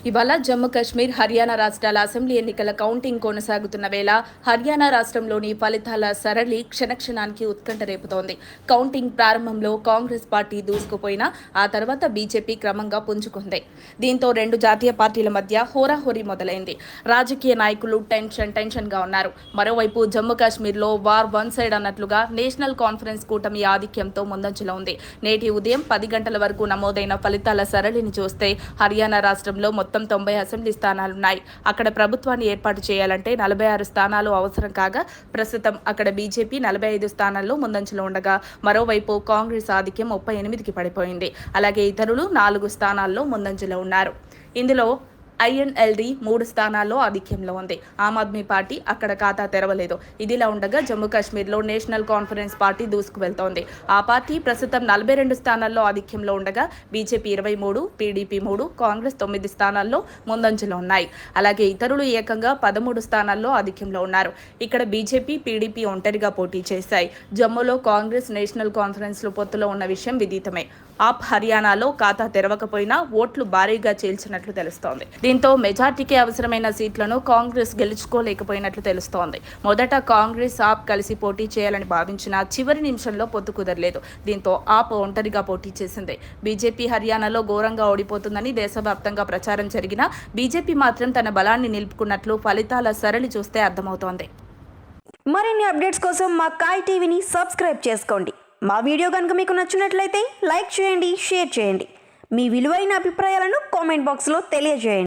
ఇవాళ జమ్మూ కాశ్మీర్, హర్యానా రాష్ట్రాల అసెంబ్లీ ఎన్నికల కౌంటింగ్ కొనసాగుతున్న వేళ హర్యానా రాష్ట్రంలోని ఫలితాల సరళి క్షణక్షణానికి ఉత్కంఠ రేపుతోంది. కౌంటింగ్ ప్రారంభంలో కాంగ్రెస్ పార్టీ దూసుకుపోయినా ఆ తర్వాత బీజేపీ క్రమంగా పుంజుకుంది. దీంతో రెండు జాతీయ పార్టీల మధ్య హోరాహోరీ మొదలైంది. రాజకీయ నాయకులు టెన్షన్గా ఉన్నారు. మరోవైపు జమ్మూ కాశ్మీర్లో వార్ వన్ సైడ్ అన్నట్లుగా నేషనల్ కాన్ఫరెన్స్ కూటమి ఆధిక్యంతో ముందంజలో ఉంది. నేటి ఉదయం 10 గంటల వరకు నమోదైన ఫలితాల సరళిని చూస్తే హర్యానా రాష్ట్రంలో మొత్తం 90 అసెంబ్లీ స్థానాలున్నాయి. అక్కడ ప్రభుత్వాన్ని ఏర్పాటు చేయాలంటే 46 స్థానాలు అవసరం కాగా ప్రస్తుతం అక్కడ బీజేపీ 45 స్థానాల్లో ముందంజలో ఉండగా మరోవైపు కాంగ్రెస్ ఆధిక్యం 38కి పడిపోయింది. అలాగే ఇతరులు 4 స్థానాల్లో ముందంజలో ఉన్నారు. ఇందులో ఐఎన్ఎల్డీ 3 స్థానాల్లో ఆధిక్యంలో ఉంది. ఆమ్ ఆద్మీ పార్టీ అక్కడ ఖాతా తెరవలేదు. ఇదిలా ఉండగా జమ్మూ కాశ్మీర్లో నేషనల్ కాన్ఫరెన్స్ పార్టీ దూసుకు వెళ్తోంది. ఆ పార్టీ ప్రస్తుతం 42 స్థానాల్లో ఆధిక్యంలో ఉండగా బీజేపీ 23, పీడీపీ 3, కాంగ్రెస్ 9 స్థానాల్లో ముందంజలో ఉన్నాయి. అలాగే ఇతరులు ఏకంగా 13 స్థానాల్లో ఆధిక్యంలో ఉన్నారు. ఇక్కడ బీజేపీ, పీడీపీ ఒంటరిగా పోటీ చేశాయి. జమ్మూలో కాంగ్రెస్ నేషనల్ కాన్ఫరెన్స్లో పొత్తులో ఉన్న విషయం విదితమే. ఆప్ హర్యానాలో ఖాతా తెరవకపోయినా ఓట్లు భారీగా చీల్చినట్లు తెలుస్తోంది. దీంతో మెజార్టీకి అవసరమైన సీట్లను కాంగ్రెస్ గెలుచుకోలేకపోయినట్లు తెలుస్తోంది. మొదట కాంగ్రెస్, ఆప్ కలిసి పోటీ చేయాలని భావించిన చివరి నిమిషంలో పొత్తు కుదరలేదు. దీంతో ఆప్ ఒంటరిగా పోటీ చేసింది. బీజేపీ హర్యానాలో ఘోరంగా ఓడిపోతుందని దేశవ్యాప్తంగా ప్రచారం జరిగినా బీజేపీ మాత్రం తన బలాన్ని నిలుపుకున్నట్లు ఫలితాల సరళి చూస్తే అర్థమవుతోంది. మరిన్ని అప్డేట్స్ కోసం మా కాయ్ టీవీని సబ్స్క్రైబ్ చేసుకోండి. మా వీడియో కనుక మీకు నచ్చినట్లయితే లైక్ చేయండి, షేర్ చేయండి. మీ విలువైన అభిప్రాయాలను కామెంట్ బాక్స్లో తెలియజేయండి.